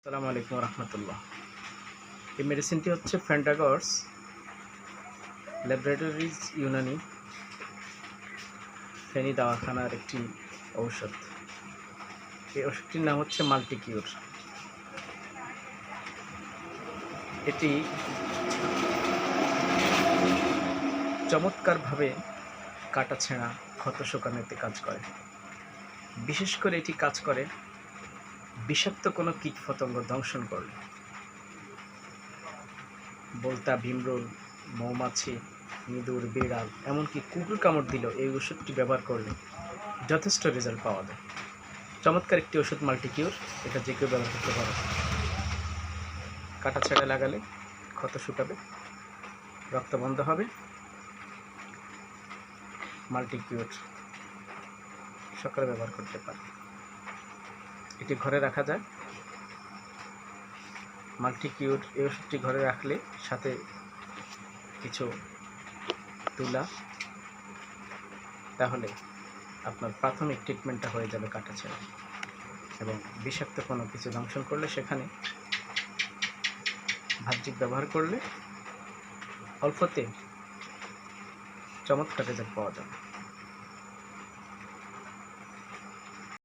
আসসালামু আলাইকুম রহমতুল্লাহ। এই মেডিসিনটি হচ্ছে ফেন্টাগর্স ল্যাবরেটরিজ ইউনানি ফেনী দাওয়াখানার একটি ঔষধ। এই ওষুধটির নাম হচ্ছে মাল্টিকিউর। এটি চমৎকারভাবে কাটা ছেঁড়া ক্ষত শুকানোতে কাজ করে। বিশেষ করে এটি কাজ করে বিষাক্ত কোনো কীটপতঙ্গ দংশন করলে। বলতা, ভিমরুল, মৌমাছি, ইঁদুর, বিড়াল, এমনকি কুকুর কামড় দিলেও এই ওষুধটি ব্যবহার করলে যথেষ্ট রেজাল্ট পাওয়া যায়। চমৎকার একটি ওষুধ মাল্টিকিউর, এটা যে কেউ ব্যবহার করতে পারে। কাটা ছেঁড়া লাগালে ক্ষত শুকাবে, রক্ত বন্ধ হবে। মাল্টিকিউর সকালে ব্যবহার করতে পারে। এটি ঘরে রাখা যায়। মাল্টিকিউর এই ওষুধটি ঘরে রাখলে সাথে কিছু তুলা, তাহলে আপনার প্রাথমিক ট্রিটমেন্টটা হয়ে যাবে কাটা ছেঁড়া। এবং বিষাক্ত কোনো কিছু দংশন করলে সেখানে ভাজ্যিক ব্যবহার করলে অল্পতে চমৎকার রেজাল্ট পাওয়া যাবে।